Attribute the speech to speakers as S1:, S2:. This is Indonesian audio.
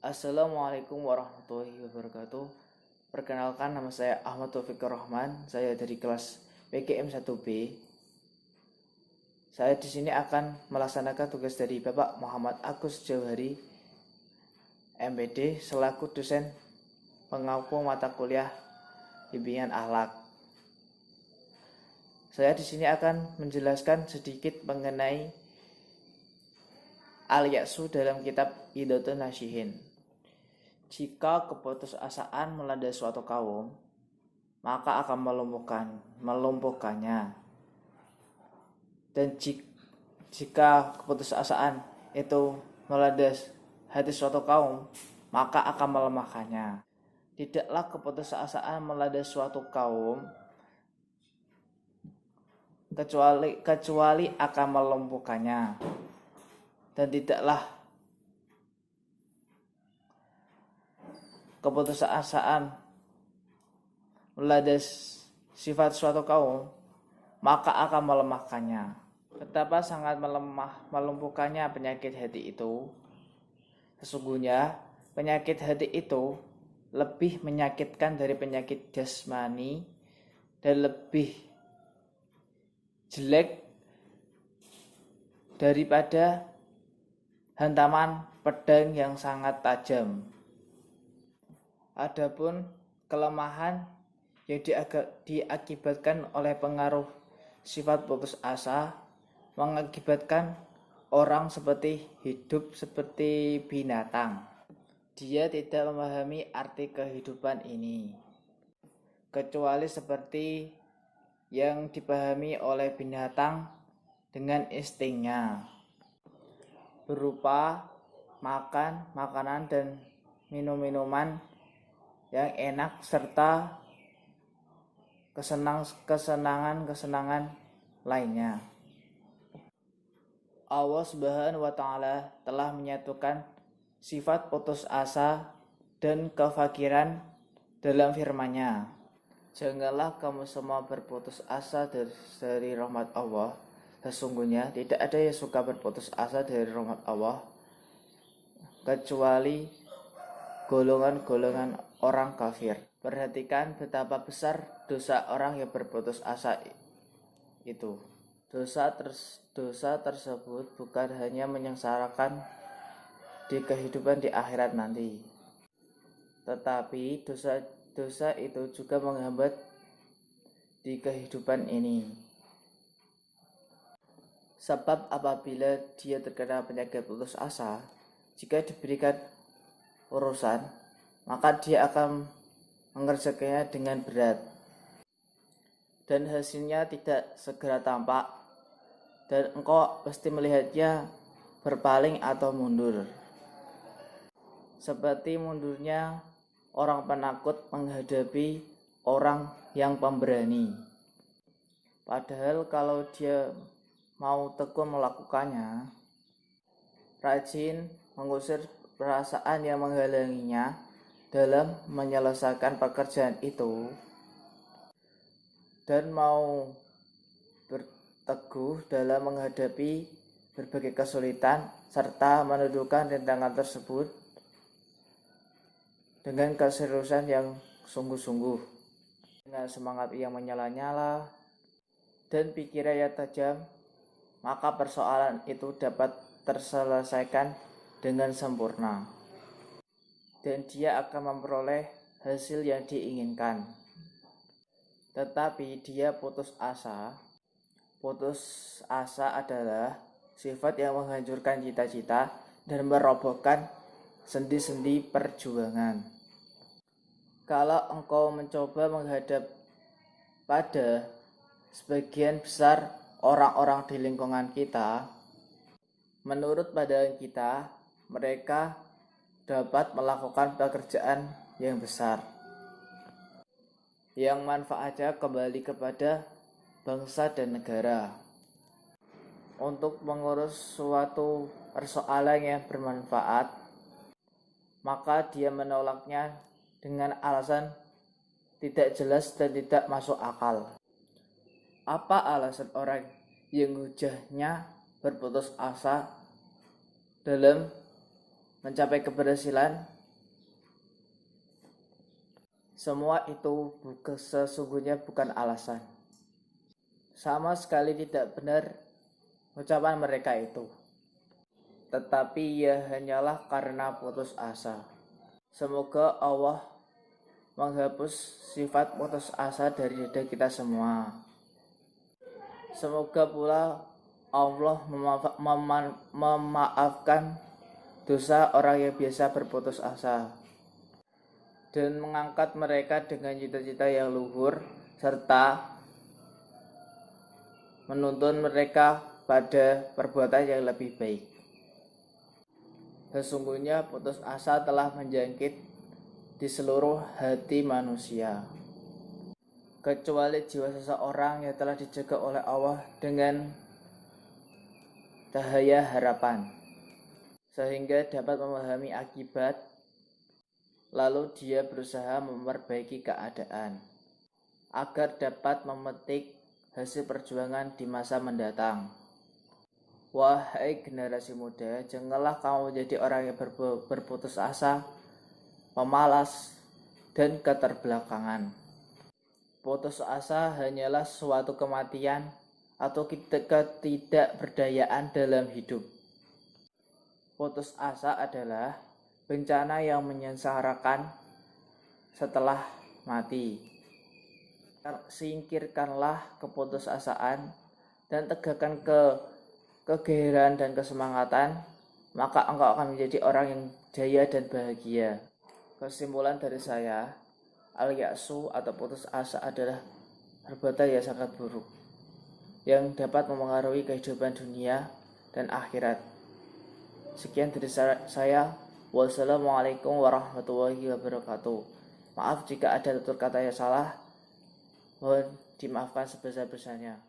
S1: Assalamualaikum warahmatullahi wabarakatuh. Perkenalkan, nama saya Ahmad Taufikur Rahman. Saya dari kelas PGM 1B. Saya di sini akan melaksanakan tugas dari Bapak Muhammad Agus Jauhari, MPD, selaku dosen pengampu mata kuliah bimbingan akhlak. Saya di sini akan menjelaskan sedikit mengenai al-ya'su dalam kitab Idhatun Nasihin. Jika keputusasaan melanda suatu kaum, maka akan melumpuhkannya. Dan jika keputusasaan itu melanda hati suatu kaum, maka akan melemahkannya. Tidaklah keputusasaan melanda suatu kaum kecuali akan melumpuhkannya. Dan tidaklah keputusasaan melanda sifat suatu kaum, maka akan melemahkannya. Betapa sangat melumpuhkannya penyakit hati itu. Sesungguhnya penyakit hati itu lebih menyakitkan dari penyakit jasmani dan lebih jelek daripada hantaman pedang yang sangat tajam. Adapun kelemahan yang diakibatkan oleh pengaruh sifat putus asa mengakibatkan orang hidup seperti binatang. Dia tidak memahami arti kehidupan ini, kecuali seperti yang dipahami oleh binatang dengan instingnya, berupa makan makanan dan minum-minuman yang enak serta kesenangan lainnya. Allah Subhanahu wa Ta'ala telah menyatukan sifat putus asa dan kefakiran dalam firman-Nya. Janganlah kamu semua berputus asa dari rahmat Allah. Sesungguhnya tidak ada yang suka berputus asa dari rahmat Allah kecuali golongan-golongan orang kafir. Perhatikan betapa besar dosa orang yang berputus asa itu. Dosa tersebut bukan hanya menyengsarakan di kehidupan di akhirat nanti, tetapi dosa itu juga menghambat di kehidupan ini. Sebab apabila dia terkena penyakit putus asa, jika diberikan urusan, maka dia akan mengerjakannya dengan berat, dan hasilnya tidak segera tampak, dan engkau pasti melihatnya berpaling atau mundur, seperti mundurnya orang penakut menghadapi orang yang pemberani. Padahal kalau dia mau tekun melakukannya, rajin mengusir perasaan yang menghalanginya dalam menyelesaikan pekerjaan itu, dan mau berteguh dalam menghadapi berbagai kesulitan serta menundukkan rintangan tersebut dengan keseriusan yang sungguh-sungguh, dengan semangat yang menyala-nyala dan pikiran yang tajam, maka persoalan itu dapat terselesaikan dengan sempurna, dan dia akan memperoleh hasil yang diinginkan. Tetapi dia putus asa. Putus asa adalah sifat yang menghancurkan cita-cita dan merobohkan sendi-sendi perjuangan. Kalau engkau mencoba menghadap pada sebagian besar orang-orang di lingkungan kita, menurut pandangan kita, mereka dapat melakukan pekerjaan yang besar, yang manfaatnya kembali kepada bangsa dan negara. Untuk mengurus suatu persoalan yang bermanfaat, maka dia menolaknya dengan alasan tidak jelas dan tidak masuk akal. Apa alasan orang yang hujahnya berputus asa dalam mencapai keberhasilan, semua itu sesungguhnya bukan alasan. Sama sekali tidak benar ucapan mereka itu. Tetapi ia hanyalah karena putus asa. Semoga Allah menghapus sifat putus asa dari dada kita semua. Semoga pula Allah memaafkan dosa orang yang biasa berputus asa dan mengangkat mereka dengan cita-cita yang luhur serta menuntun mereka pada perbuatan yang lebih baik. Sesungguhnya putus asa telah menjangkit di seluruh hati manusia, kecuali jiwa seseorang yang telah dijaga oleh Allah dengan cahaya harapan, sehingga dapat memahami akibat, lalu dia berusaha memperbaiki keadaan agar dapat memetik hasil perjuangan di masa mendatang. Wahai generasi muda, janganlah kamu menjadi orang yang berputus asa, pemalas, dan keterbelakangan. Putus asa hanyalah suatu kematian atau ketidakberdayaan dalam hidup. Putus asa adalah bencana yang menyengsarakan setelah mati. Singkirkanlah keputusasaan dan tegakkan kegairahan dan kesemangatan, maka engkau akan menjadi orang yang jaya dan bahagia. Kesimpulan dari saya, al-ya'su atau putus asa adalah perbuatan yang sangat buruk yang dapat memengaruhi kehidupan dunia dan akhirat. Sekian dari saya. Wassalamualaikum warahmatullahi wabarakatuh. Maaf jika ada tutur kata yang salah. Mohon dimaafkan sebesar-besarnya.